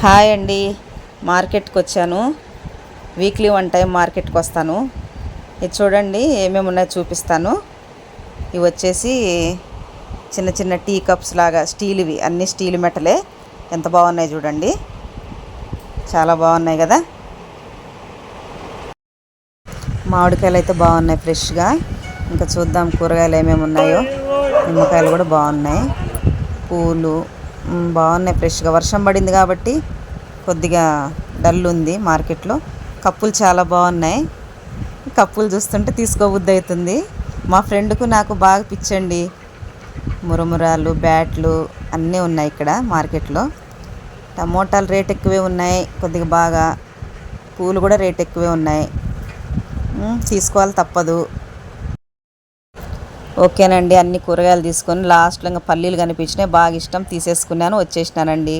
Hi అండి. మార్కెట్కి వచ్చాను. వీక్లీ వన్ టైం మార్కెట్కి వస్తాను. ఇది చూడండి ఏమేమి ఉన్నాయో చూపిస్తాను. ఇవి వచ్చేసి చిన్న చిన్న టీ కప్స్ లాగా స్టీల్వి, అన్నీ స్టీల్ మెటలే. ఎంత బాగున్నాయి చూడండి, చాలా బాగున్నాయి కదా. మామిడికాయలు అయితే బాగున్నాయి ఫ్రెష్గా. ఇంకా చూద్దాం కూరగాయలు ఏమేమి ఉన్నాయో. నిమ్మకాయలు కూడా బాగున్నాయి. పూలు బాగున్నాయి ఫ్రెష్గా. వర్షం పడింది కాబట్టి కొద్దిగా డల్ ఉంది మార్కెట్లో. కప్పులు చాలా బాగున్నాయి. కప్పులు చూస్తుంటే తీసుకోబుద్ధి అవుతుంది. మా ఫ్రెండ్కు నాకు బాగా పిచ్చండి. మురమురాలు, బ్యాట్లు అన్నీ ఉన్నాయి ఇక్కడ మార్కెట్లో. టమోటాలు రేట్ ఎక్కువే ఉన్నాయి కొద్దిగా బాగా. పూలు కూడా రేట్ ఎక్కువే ఉన్నాయి. తీసుకోవాలి తప్పదు. ఓకేనండి, అన్ని కూరగాయలు తీసుకొని లాస్ట్లో ఇంకా పల్లీలు కనిపించినాయి, బాగా ఇష్టం, తీసేసుకున్నాను, వచ్చేసినానండి.